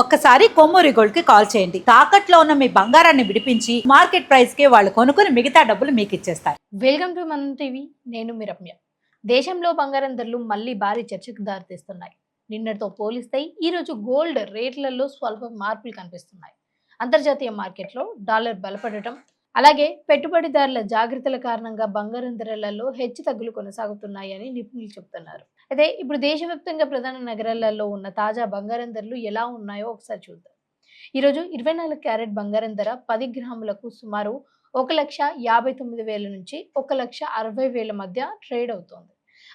ఒక్కసారి కొమ్మూరి గోల్డ్ కి కాల్ చేయండి. తాకట్లో ఉన్న మీ బంగారాన్ని విడిపించి మార్కెట్ ప్రైస్ కి వాళ్ళు కొనుక్కుని మిగతా డబ్బులు మీకు ఇచ్చేస్తారు. వెల్కమ్ టు మనం టీవీ. నేను మీ రమ్య. దేశంలో బంగారం ధరలు మళ్ళీ భారీ చర్చకు దారితీస్తున్నాయి. నిన్నటితో పోలిస్తే ఈరోజు గోల్డ్ రేట్లలో స్వల్ప మార్పులు కనిపిస్తున్నాయి. అంతర్జాతీయ మార్కెట్లో డాలర్ బలపడటం, అలాగే పెట్టుబడిదారుల జాగ్రత్తల కారణంగా బంగారం ధరలలో హెచ్చుతగ్గులు కొనసాగుతున్నాయని నిపుణులు చెబుతున్నారు. అయితే ఇప్పుడు దేశవ్యాప్తంగా ప్రధాన నగరాలలో ఉన్న తాజా బంగారం ధరలు ఎలా ఉన్నాయో ఒకసారి చూద్దాం. ఈరోజు 24 క్యారెట్ బంగారం ధర 10 గ్రాములకు సుమారు 1,59,000 నుంచి 1,60,000 మధ్య ట్రేడ్ అవుతోంది.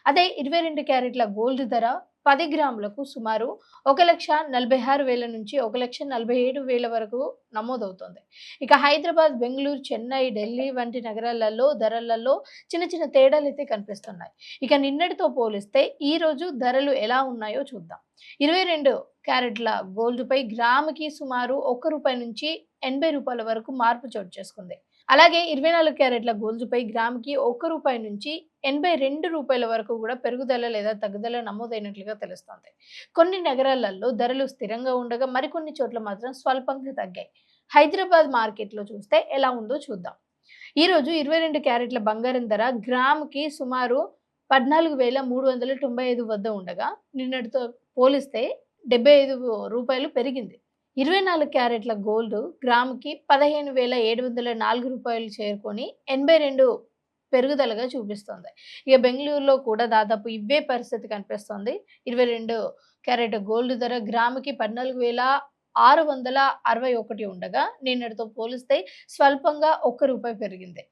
అదే 22 క్యారెట్ల గోల్డ్ ధర 10 గ్రాములకు సుమారు 1,46,000 నుంచి 1,47,000 వరకు నమోదవుతోంది. ఇక హైదరాబాద్, బెంగళూరు, చెన్నై, ఢిల్లీ వంటి నగరాలలో ధరలలో చిన్న చిన్న తేడాలు అయితే కనిపిస్తున్నాయి. ఇక నిన్నటితో పోలిస్తే ఈ రోజు ధరలు ఎలా ఉన్నాయో చూద్దాం. 22 క్యారెట్ల గోల్డ్ పై గ్రాముకి సుమారు ₹1 నుంచి ₹80 వరకు మార్పు చోటు చేసుకుంది. అలాగే 24 క్యారెట్ల గోల్డ్ పై గ్రాముకి ₹1 నుంచి ₹82 వరకు కూడా పెరుగుదల లేదా తగ్గుదల నమోదైనట్లుగా తెలుస్తోంది. కొన్ని నగరాలలో ధరలు స్థిరంగా ఉండగా మరికొన్ని చోట్ల మాత్రం స్వల్పంగా తగ్గాయి. హైదరాబాద్ మార్కెట్లో చూస్తే ఎలా ఉందో చూద్దాం. ఈరోజు 22 క్యారెట్ల బంగారం ధర గ్రాముకి సుమారు ₹14,395 వద్ద ఉండగా నిన్నటితో పోలిస్తే ₹75 పెరిగింది. 24 క్యారెట్ల గోల్డ్ గ్రాముకి ₹15,704 చేరుకొని 82 పెరుగుదలగా చూపిస్తోంది. ఇక బెంగళూరులో కూడా దాదాపు ఇవే పరిస్థితి కనిపిస్తోంది. 22 క్యారెట్ గోల్డ్ ధర గ్రాముకి 14,661 ఉండగా నిన్నటితో పోలిస్తే స్వల్పంగా ₹1 పెరిగింది.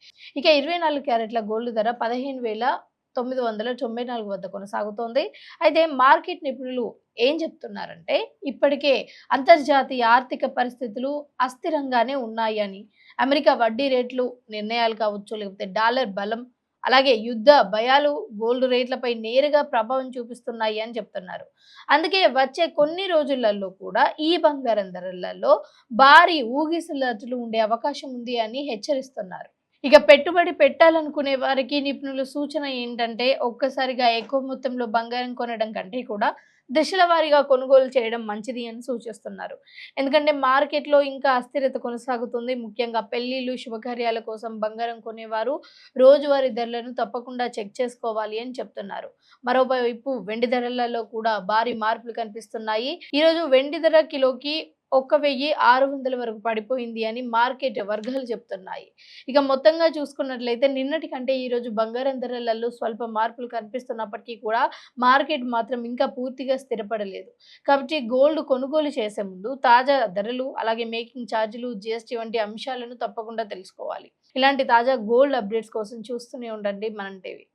ఇక 24 క్యారెట్ల గోల్డ్ ధర 15,994 వద్ద కొనసాగుతోంది. అయితే మార్కెట్ నిపుణులు ఏం చెప్తున్నారంటే ఇప్పటికే అంతర్జాతీయ ఆర్థిక పరిస్థితులు అస్థిరంగానే ఉన్నాయి అని, అమెరికా వడ్డీ రేట్లు నిర్ణయాలు కావచ్చు, లేకపోతే డాలర్ బలం, అలాగే యుద్ధ భయాలు గోల్డ్ రేట్లపై నేరుగా ప్రభావం చూపిస్తున్నాయి అని చెప్తున్నారు. అందుకే వచ్చే కొన్ని రోజులలో కూడా ఈ బంగారం ధరలలో భారీ ఊగిసలాటలు ఉండే అవకాశం ఉంది అని హెచ్చరిస్తున్నారు. ఇక పెట్టుబడి పెట్టాలనుకునే వారికి నిపుణుల సూచన ఏంటంటే ఒక్కసారిగా ఎక్కువ మొత్తంలో బంగారం కొనడం కంటే కూడా దశల వారీగా కొనుగోలు చేయడం మంచిది అని సూచిస్తున్నారు. ఎందుకంటే మార్కెట్లో ఇంకా అస్థిరత కొనసాగుతుంది. ముఖ్యంగా పెళ్లిళ్ళు, శుభకార్యాల కోసం బంగారం కొనేవారు రోజువారీ ధరలను తప్పకుండా చెక్ చేసుకోవాలి అని చెప్తున్నారు. మరోవైపు వెండి ధరలలో కూడా భారీ మార్పులు కనిపిస్తున్నాయి. ఈరోజు వెండి ధర కిలోకి 1,600 వరకు పడిపోయింది అని మార్కెట్ వర్గాలు చెప్తున్నాయి. ఇక మొత్తంగా చూసుకున్నట్లయితే నిన్నటి కంటే ఈరోజు బంగారం ధరలలో స్వల్ప మార్పులు కనిపిస్తున్నప్పటికీ కూడా మార్కెట్ మాత్రం ఇంకా పూర్తిగా స్థిరపడలేదు. కాబట్టి గోల్డ్ కొనుగోలు చేసే ముందు తాజా ధరలు, అలాగే మేకింగ్ ఛార్జీలు, జీఎస్టీ వంటి అంశాలను తప్పకుండా తెలుసుకోవాలి. ఇలాంటి తాజా గోల్డ్ అప్డేట్స్ కోసం చూస్తూనే ఉండండి మనం టీవీ.